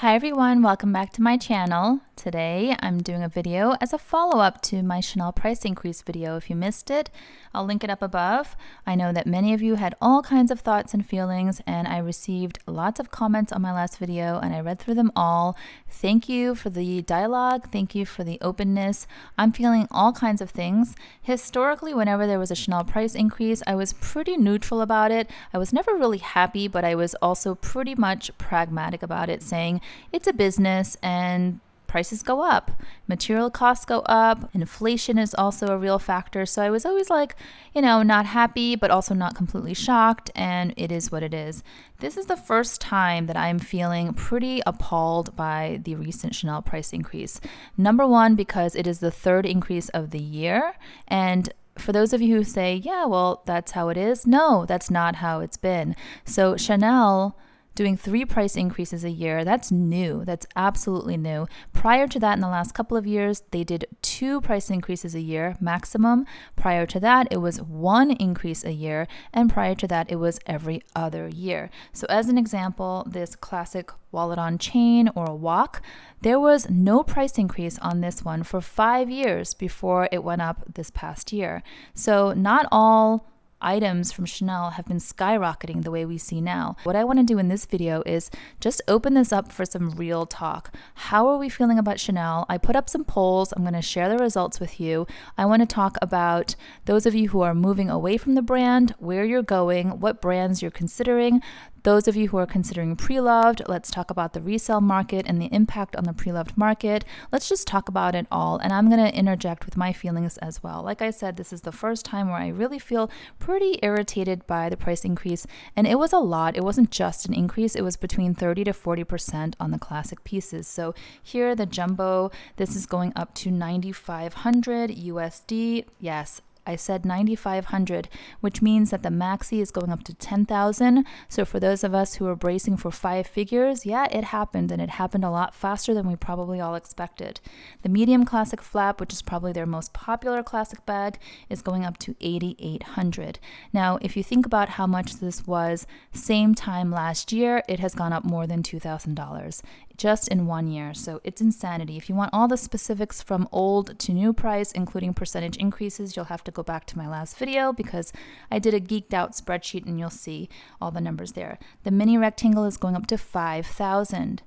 Hi everyone, welcome back to my channel. Today I'm doing a video as a follow-up to my Chanel price increase video. If you missed it, I'll link it up above. I know that many of you had all kinds of thoughts and feelings, and I received lots of comments on my last video and I read through them all. Thank you for the dialogue. Thank you for the openness. I'm feeling all kinds of things. Historically, whenever there was a Chanel price increase, I was pretty neutral about it. I was never really happy, but I was also pretty much pragmatic about it, saying it's a business and prices go up, material costs go up, inflation is also a real factor. So I was always like, not happy, but also not completely shocked, and it is what it is. This is the first time that I'm feeling pretty appalled by the recent Chanel price increase. Number one, because it is the third increase of the year, and for those of you who say, yeah, well, that's how it is. No, that's not how it's been. So Chanel doing 3 price increases a year, that's new. That's absolutely new. Prior to that, in the last couple of years, they did 2 price increases a year maximum. Prior to that, it was 1 increase a year. And prior to that, it was every other year. So as an example, this classic wallet on chain or a walk, there was no price increase on this one for 5 years before it went up this past year. So not all items from Chanel have been skyrocketing the way we see now. What I want to do in this video is just open this up for some real talk. How are we feeling about Chanel? I put up some polls. I'm going to share the results with you. I want to talk about those of you who are moving away from the brand, where you're going, what brands you're considering. Those of you who are considering Preloved, let's talk about the resale market and the impact on the Preloved market. Let's just talk about it all, and I'm going to interject with my feelings as well. Like I said, this is the first time where I really feel pretty irritated by the price increase, and it was a lot. It wasn't just an increase. It was between 30 to 40% on the classic pieces. So here, the jumbo, this is going up to 9,500 USD. Yes, I said 9,500, which means that the Maxi is going up to 10,000. So for those of us who are bracing for 5 figures, yeah, it happened, and it happened a lot faster than we probably all expected. The medium classic flap, which is probably their most popular classic bag, is going up to 8,800. Now, if you think about how much this was same time last year, it has gone up more than $2,000 just in 1 year. So it's insanity. If you want all the specifics from old to new price, including percentage increases, you'll have to go back to my last video because I did a geeked out spreadsheet and you'll see all the numbers there. The mini rectangle is going up to $5,000.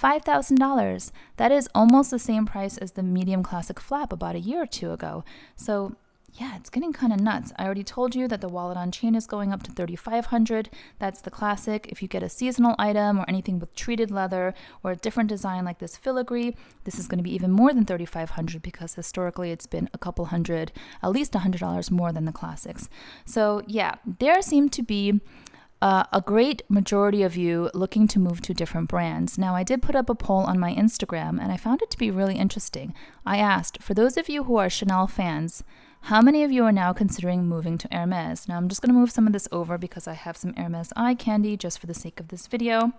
$5,000. That is almost the same price as the medium classic flap about a year or two ago. So yeah, it's getting kind of nuts. I already told you that the wallet on chain is going up to 3,500. That's the classic. If you get a seasonal item or anything with treated leather or a different design like this filigree, this is going to be even more than 3,500 because historically it's been a couple hundred, at least $100 more than the classics. So yeah, there seem to be a great majority of you looking to move to different brands. Now, I did put up a poll on my Instagram and I found it to be really interesting. I asked, for those of you who are Chanel fans, how many of you are now considering moving to Hermes? Now, I'm just going to move some of this over because I have some Hermes eye candy just for the sake of this video.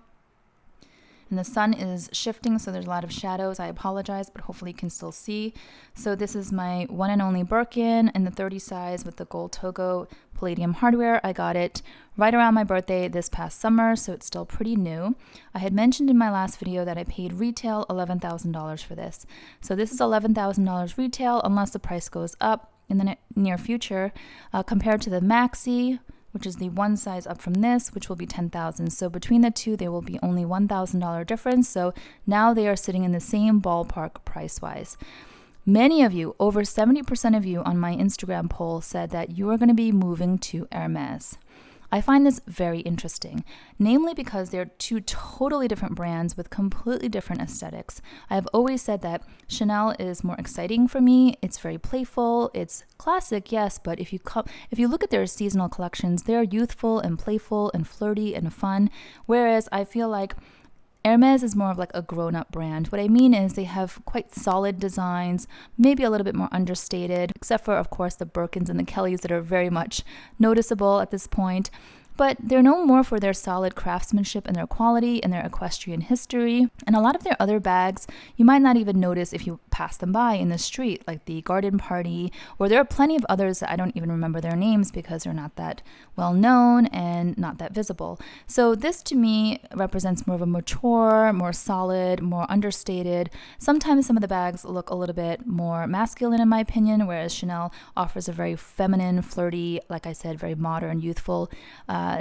And the sun is shifting, so there's a lot of shadows. I apologize, but hopefully you can still see. So this is my one and only Birkin in the 30 size with the gold Togo palladium hardware. I got it right around my birthday this past summer, so it's still pretty new. I had mentioned in my last video that I paid retail $11,000 for this. So this is $11,000 retail unless the price goes up in the near future, compared to the Maxi, which is the one size up from this, which will be $10,000. So between the two, there will be only $1,000 difference. So now they are sitting in the same ballpark price-wise. Many of you, over 70% of you on my Instagram poll said that you are going to be moving to Hermes. I find this very interesting, namely because they're 2 totally different brands with completely different aesthetics. I have always said that Chanel is more exciting for me. It's very playful. It's classic, yes, but if you look at their seasonal collections, they're youthful and playful and flirty and fun, whereas I feel like Hermes is more of like a grown-up brand. What I mean is they have quite solid designs, maybe a little bit more understated, except for, of course, the Birkins and the Kellys that are very much noticeable at this point. But they're known more for their solid craftsmanship and their quality and their equestrian history. And a lot of their other bags, you might not even notice if you pass them by in the street, like the Garden Party, or there are plenty of others that I don't even remember their names because they're not that well known and not that visible. So this to me represents more of a mature, more solid, more understated. Sometimes some of the bags look a little bit more masculine in my opinion, whereas Chanel offers a very feminine, flirty, like I said, very modern, youthful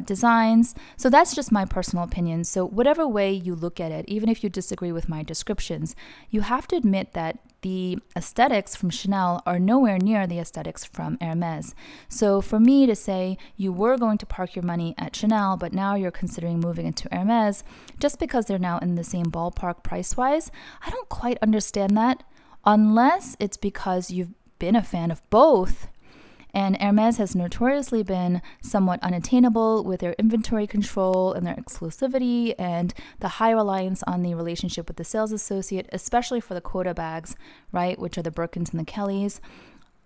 designs. So that's just my personal opinion. So whatever way you look at it, even if you disagree with my descriptions, you have to admit that the aesthetics from Chanel are nowhere near the aesthetics from Hermes. So for me to say you were going to park your money at Chanel, but now you're considering moving into Hermes, just because they're now in the same ballpark price-wise, I don't quite understand that, unless it's because you've been a fan of both. And Hermes has notoriously been somewhat unattainable with their inventory control and their exclusivity and the high reliance on the relationship with the sales associate, especially for the quota bags, right, which are the Birkins and the Kellys.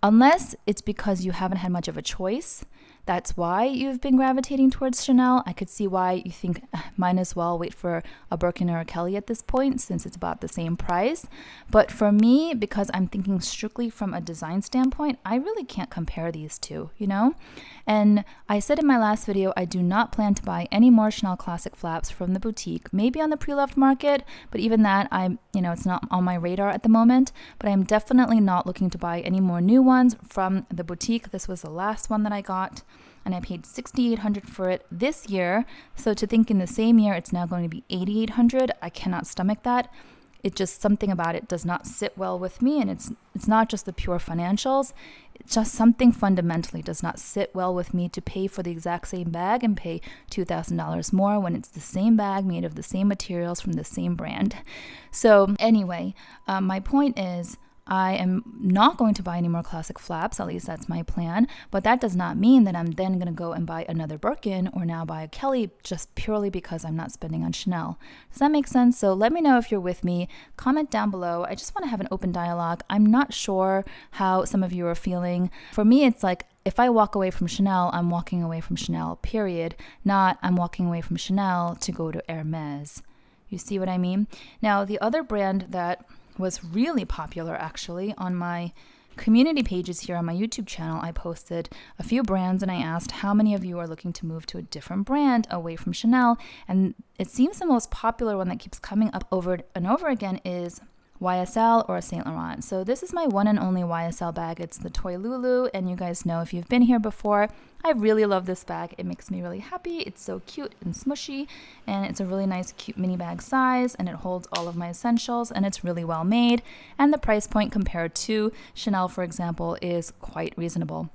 Unless it's because you haven't had much of a choice, that's why you've been gravitating towards Chanel. I could see why you think might as well wait for a Birkin or a Kelly at this point, since it's about the same price. But for me, because I'm thinking strictly from a design standpoint, I really can't compare these two, you know? And I said in my last video, I do not plan to buy any more Chanel classic flaps from the boutique, maybe on the Preloved market, but even that, it's not on my radar at the moment. But I'm definitely not looking to buy any more new ones from the boutique. This was the last one that I got, and I paid $6,800 for it this year. So to think in the same year it's now going to be $8,800, I cannot stomach that. It just, something about it does not sit well with me, and it's not just the pure financials. It's just something fundamentally does not sit well with me to pay for the exact same bag and pay $2,000 more when it's the same bag made of the same materials from the same brand. So anyway, my point is, I am not going to buy any more classic flaps, at least that's my plan, but that does not mean that I'm then going to go and buy another Birkin or now buy a Kelly just purely because I'm not spending on Chanel. Does that make sense? So let me know if you're with me. Comment down below. I just want to have an open dialogue. I'm not sure how some of you are feeling. For me, it's like, if I walk away from Chanel, I'm walking away from Chanel, period. Not I'm walking away from Chanel to go to Hermes. You see what I mean? Now, the other brand that was really popular actually on my community pages here on my YouTube channel, I posted a few brands and I asked how many of you are looking to move to a different brand away from Chanel, and it seems the most popular one that keeps coming up over and over again is YSL or Saint Laurent. So this is my one and only YSL bag. It's the Toy Lulu, and you guys know if you've been here before, I really love this bag. It makes me really happy. It's so cute and smushy, and it's a really nice cute mini bag size, and it holds all of my essentials, and it's really well made, and the price point compared to Chanel, for example, is quite reasonable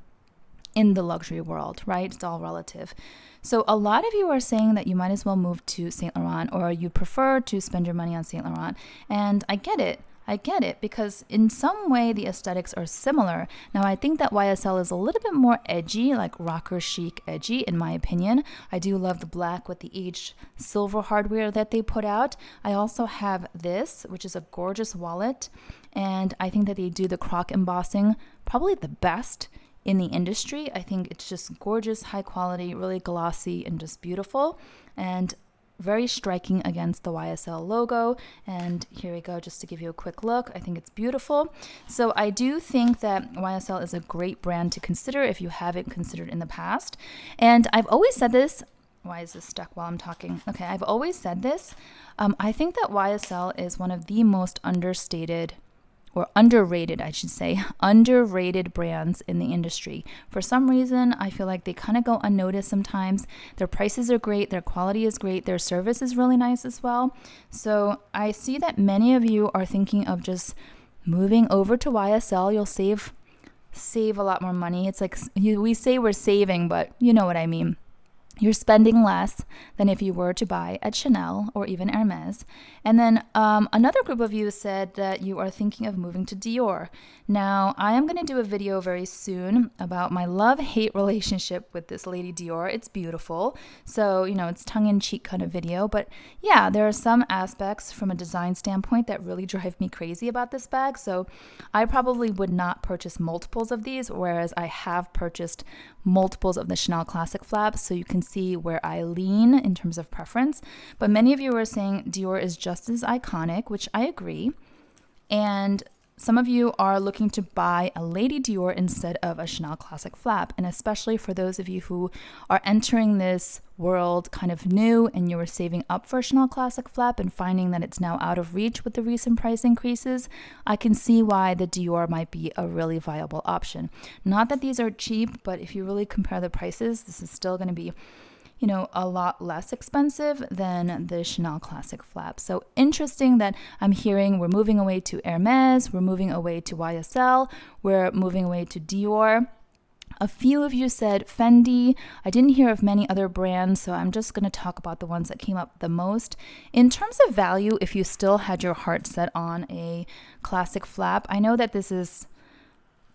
in the luxury world, right? It's all relative. So a lot of you are saying that you might as well move to Saint Laurent, or you prefer to spend your money on Saint Laurent. And I get it. I get it, because in some way the aesthetics are similar. Now I think that YSL is a little bit more edgy, like rocker chic edgy in my opinion. I do love the black with the aged silver hardware that they put out. I also have this, which is a gorgeous wallet, and I think that they do the croc embossing probably the best in the industry. I think it's just gorgeous, high quality, really glossy and just beautiful, and very striking against the YSL logo. And here we go, just to give you a quick look. I think it's beautiful. So I do think that YSL is a great brand to consider if you haven't considered in the past. And I've always said this. Why is this stuck while I'm talking? Okay, I've always said this. I think that YSL is one of the most understated, or underrated, I should say, underrated brands in the industry. For some reason, I feel like they kind of go unnoticed sometimes. Their prices are great, their quality is great, their service is really nice as well. So I see that many of you are thinking of just moving over to YSL. You'll save a lot more money. It's like we say we're saving, but you know what I mean. You're spending less than if you were to buy at Chanel or even Hermes. And then another group of you said that you are thinking of moving to Dior. Now, I am going to do a video very soon about my love-hate relationship with this lady Dior. It's beautiful. So, it's tongue-in-cheek kind of video. But yeah, there are some aspects from a design standpoint that really drive me crazy about this bag. So I probably would not purchase multiples of these, whereas I have purchased multiples of the Chanel Classic flaps. So you can see where I lean in terms of preference. But many of you are saying Dior is just as iconic, which I agree. And some of you are looking to buy a Lady Dior instead of a Chanel Classic Flap. And especially for those of you who are entering this world kind of new and you were saving up for a Chanel Classic Flap and finding that it's now out of reach with the recent price increases, I can see why the Dior might be a really viable option. Not that these are cheap, but if you really compare the prices, this is still going to be a lot less expensive than the Chanel Classic Flap. So interesting that I'm hearing we're moving away to Hermes, we're moving away to YSL, we're moving away to Dior. A few of you said Fendi. I didn't hear of many other brands, so I'm just going to talk about the ones that came up the most. In terms of value, if you still had your heart set on a classic flap, I know that this is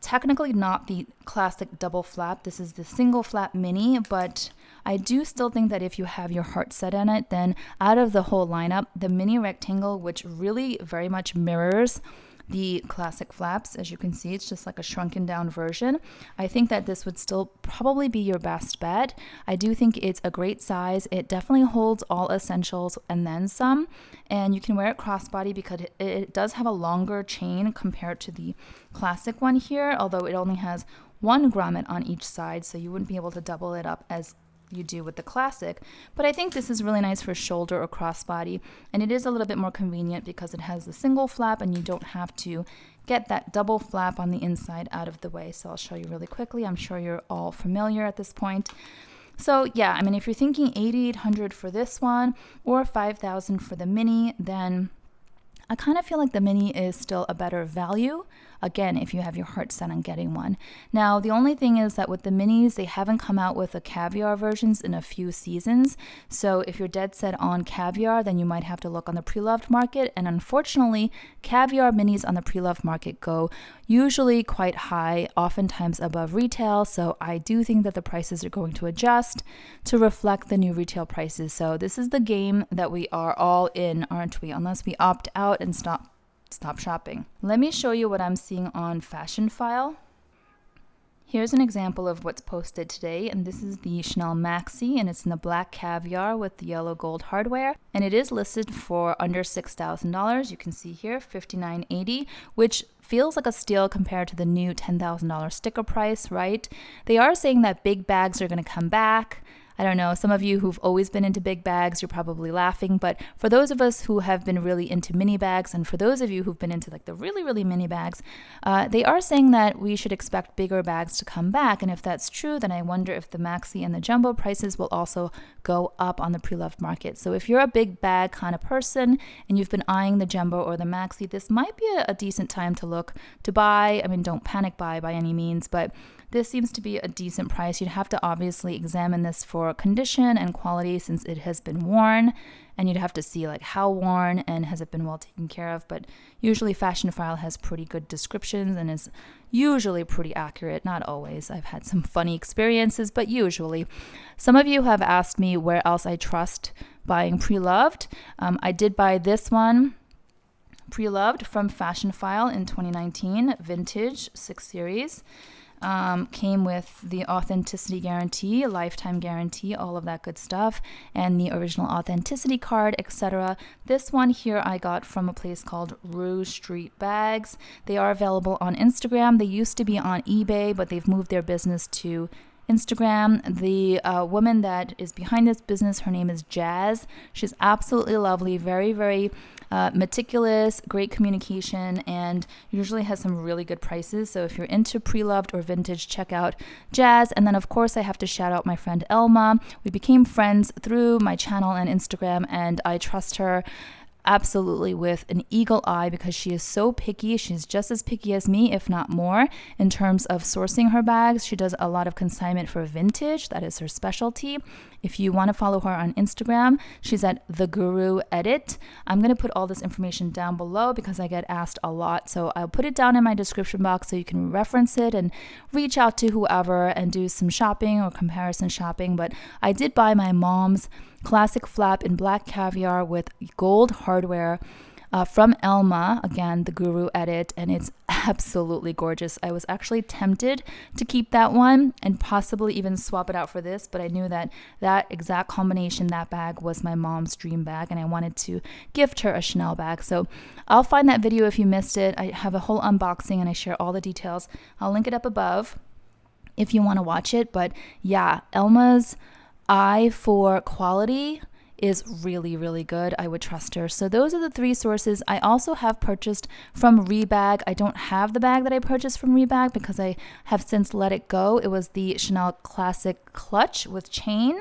technically not the classic double flap. This is the single flap mini, but I do still think that if you have your heart set on it, then out of the whole lineup, the mini rectangle, which really very much mirrors the classic flaps, as you can see, it's just like a shrunken down version. I think that this would still probably be your best bet. I do think it's a great size. It definitely holds all essentials and then some, and you can wear it crossbody because it does have a longer chain compared to the classic one here, although it only has one grommet on each side, so you wouldn't be able to double it up as you do with the classic. But I think this is really nice for shoulder or crossbody, and it is a little bit more convenient because it has the single flap and you don't have to get that double flap on the inside out of the way. So I'll show you really quickly. I'm sure you're all familiar at this point. So yeah, I mean, if you're thinking $8,800 for this one or $5,000 for the mini, then I kind of feel like the mini is still a better value. Again, if you have your heart set on getting one. Now, the only thing is that with the minis, they haven't come out with the caviar versions in a few seasons. So if you're dead set on caviar, then you might have to look on the Preloved market. And unfortunately, caviar minis on the Preloved market go usually quite high, oftentimes above retail. So I do think that the prices are going to adjust to reflect the new retail prices. So this is the game that we are all in, aren't we? Unless we opt out and stop shopping. Let me show you what I'm seeing on Fashion File. Here's an example of what's posted today, and this is the Chanel Maxi, and it's in the black caviar with the yellow gold hardware, and it is listed for under $6,000. You can see here $5,980, which feels like a steal compared to the new $10,000 sticker price, right? They are saying that big bags are going to come back. I don't know, some of you who've always been into big bags, you're probably laughing, but for those of us who have been really into mini bags, and for those of you who've been into like the really, really mini bags, they are saying that we should expect bigger bags to come back. And if that's true, then I wonder if the Maxi and the jumbo prices will also go up on the Preloved market. So if you're a big bag kind of person and you've been eyeing the jumbo or the Maxi, this might be a decent time to look to buy. I mean, don't panic buy by any means, but this seems to be a decent price. You'd have to obviously examine this for condition and quality since it has been worn, and you'd have to see like how worn and has it been well taken care of. But usually Fashion File has pretty good descriptions and is usually pretty accurate. Not always. I've had some funny experiences, but usually. Some of you have asked me where else I trust buying Preloved. I did buy this one, Preloved, from Fashion File in 2019, vintage 6 series. Came with the authenticity guarantee, lifetime guarantee, all of that good stuff, and the original authenticity card, etc. This one here I got from a place called Rouge Street Bags. They are available on Instagram. They used to be on eBay, but they've moved their business to Instagram. The woman that is behind this business, her name is Jazz. She's absolutely lovely, very, very meticulous, great communication, and usually has some really good prices. So if you're into Preloved or vintage, check out Jazz. And then of course I have to shout out my friend Elma. We became friends through my channel and Instagram, and I trust her absolutely with an eagle eye because she is so picky. She's just as picky as me, if not more, in terms of sourcing her bags. She does a lot of consignment for vintage. That is her specialty. If you want to follow her on Instagram, she's at The Guru Edit. I'm going to put all this information down below because I get asked a lot. So I'll put it down in my description box so you can reference it and reach out to whoever and do some shopping or comparison shopping. But I did buy my mom's classic flap in black caviar with gold hardware. from Elma, again, the Guru Edit, and it's absolutely gorgeous. I was actually tempted to keep that one and possibly even swap it out for this, but I knew that that exact combination, that bag, was my mom's dream bag, and I wanted to gift her a Chanel bag. So I'll find that video if you missed it. I have a whole unboxing and I share all the details. I'll link it up above if you want to watch it. But yeah, Elma's eye for quality is really, really good. I would trust her. So those are the 3 sources. I also have purchased from Rebag. I don't have the bag that I purchased from Rebag because I have since let it go. It was the Chanel Classic Clutch with chain.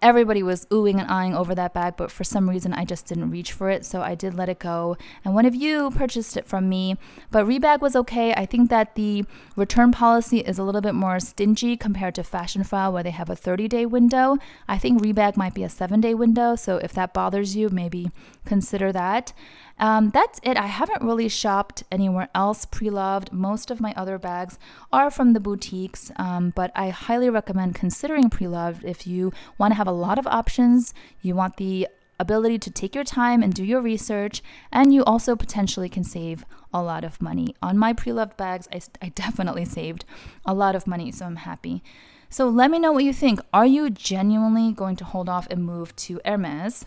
Everybody was oohing and eyeing over that bag, but for some reason I just didn't reach for it, so I did let it go. And one of you purchased it from me, but Rebag was okay. I think that the return policy is a little bit more stingy compared to Fashion File, where they have a 30-day window. I think Rebag might be a 7-day window, so if that bothers you, maybe consider that. That's it. I haven't really shopped anywhere else Preloved. Most of my other bags are from the boutiques, but I highly recommend considering Preloved if you want to have a lot of options, you want the ability to take your time and do your research, and you also potentially can save a lot of money. On my Preloved bags, I definitely saved a lot of money, so I'm happy. So let me know what you think. Are you genuinely going to hold off and move to Hermes?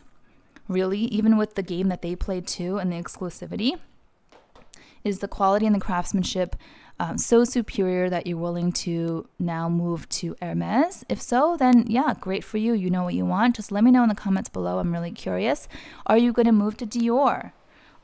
Really, even with the game that they played too and the exclusivity? Is the quality and the craftsmanship so superior that you're willing to now move to Hermes? If so, then yeah, great for you. You know what you want. Just let me know in the comments below. I'm really curious. Are you going to move to Dior?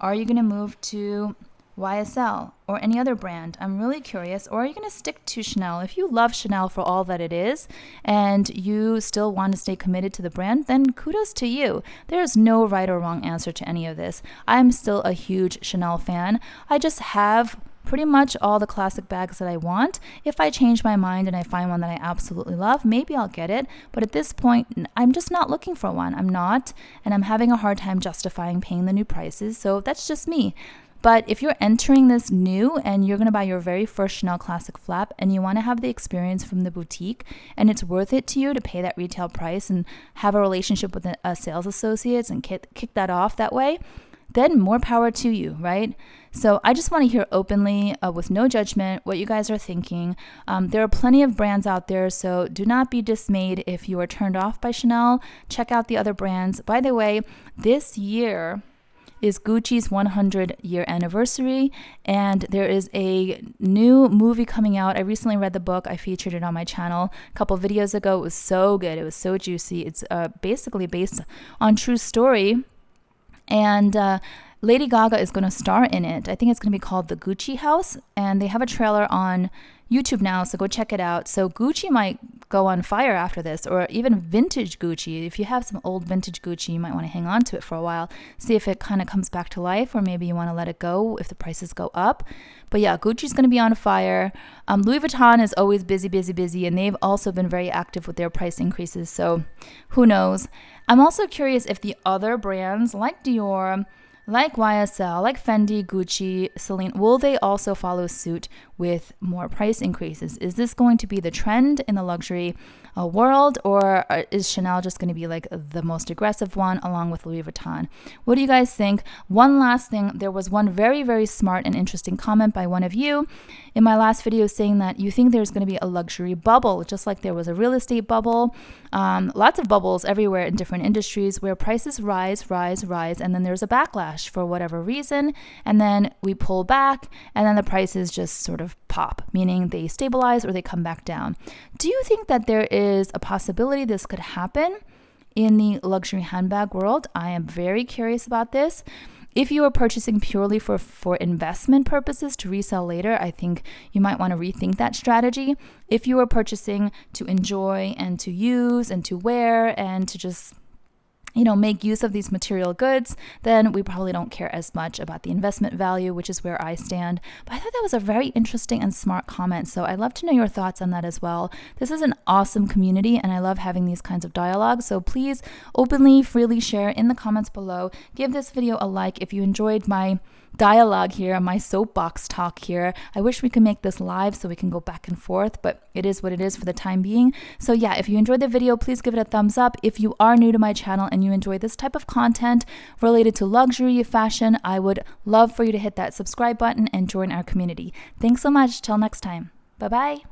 Are you going to move to YSL or any other brand? I'm really curious. Or are you going to stick to Chanel? If you love Chanel for all that it is and you still want to stay committed to the brand, then kudos to you. There's no right or wrong answer to any of this. I'm still a huge Chanel fan. I just have pretty much all the classic bags that I want. If I change my mind and I find one that I absolutely love, maybe I'll get it. But at this point, I'm just not looking for one. I'm not, and I'm having a hard time justifying paying the new prices. So that's just me. But if you're entering this new and you're going to buy your very first Chanel Classic flap and you want to have the experience from the boutique and it's worth it to you to pay that retail price and have a relationship with a sales associates and kick that off that way, then more power to you, right? So I just want to hear openly, with no judgment, what you guys are thinking. There are plenty of brands out there, so do not be dismayed if you are turned off by Chanel. Check out the other brands. By the way, this year is Gucci's 100-year anniversary, and there is a new movie coming out. I recently read the book. I featured it on my channel a couple videos ago. It was so good. It was so juicy. It's basically based on true story, and Lady Gaga is going to star in it. I think it's going to be called The Gucci House, and they have a trailer on YouTube now, so go check it out. So Gucci might go on fire after this, or even vintage Gucci. If you have some old vintage Gucci, you might want to hang on to it for a while, see if it kind of comes back to life, or maybe you want to let it go if the prices go up. But yeah, Gucci's going to be on fire. Louis Vuitton is always busy, busy, busy, and they've also been very active with their price increases, so who knows. I'm also curious if the other brands like Dior, like YSL, like Fendi, Gucci, Celine, will they also follow suit with more price increases? Is this going to be the trend in the luxury world, or is Chanel just going to be like the most aggressive one along with Louis Vuitton? What do you guys think? One last thing, there was one very, very smart and interesting comment by one of you in my last video saying that you think there's going to be a luxury bubble, just like there was a real estate bubble. Lots of bubbles everywhere in different industries where prices rise, and then there's a backlash for whatever reason, and then we pull back, and then the prices just sort of pop, meaning they stabilize or they come back down. Do you think that there is a possibility this could happen in the luxury handbag world? I am very curious about this. If you are purchasing purely for investment purposes to resell later, I think you might want to rethink that strategy. If you are purchasing to enjoy and to use and to wear and to just make use of these material goods, then we probably don't care as much about the investment value, which is where I stand. But I thought that was a very interesting and smart comment, so I'd love to know your thoughts on that as well. This is an awesome community, and I love having these kinds of dialogues, so please openly, freely share in the comments below. Give this video a like if you enjoyed my dialogue here, my soapbox talk here. I wish we could make this live so we can go back and forth, but it is what it is for the time being. So yeah, if you enjoyed the video, please give it a thumbs up. If you are new to my channel and you enjoy this type of content related to luxury fashion, I would love for you to hit that subscribe button and join our community. Thanks so much. Till next time. Bye-bye.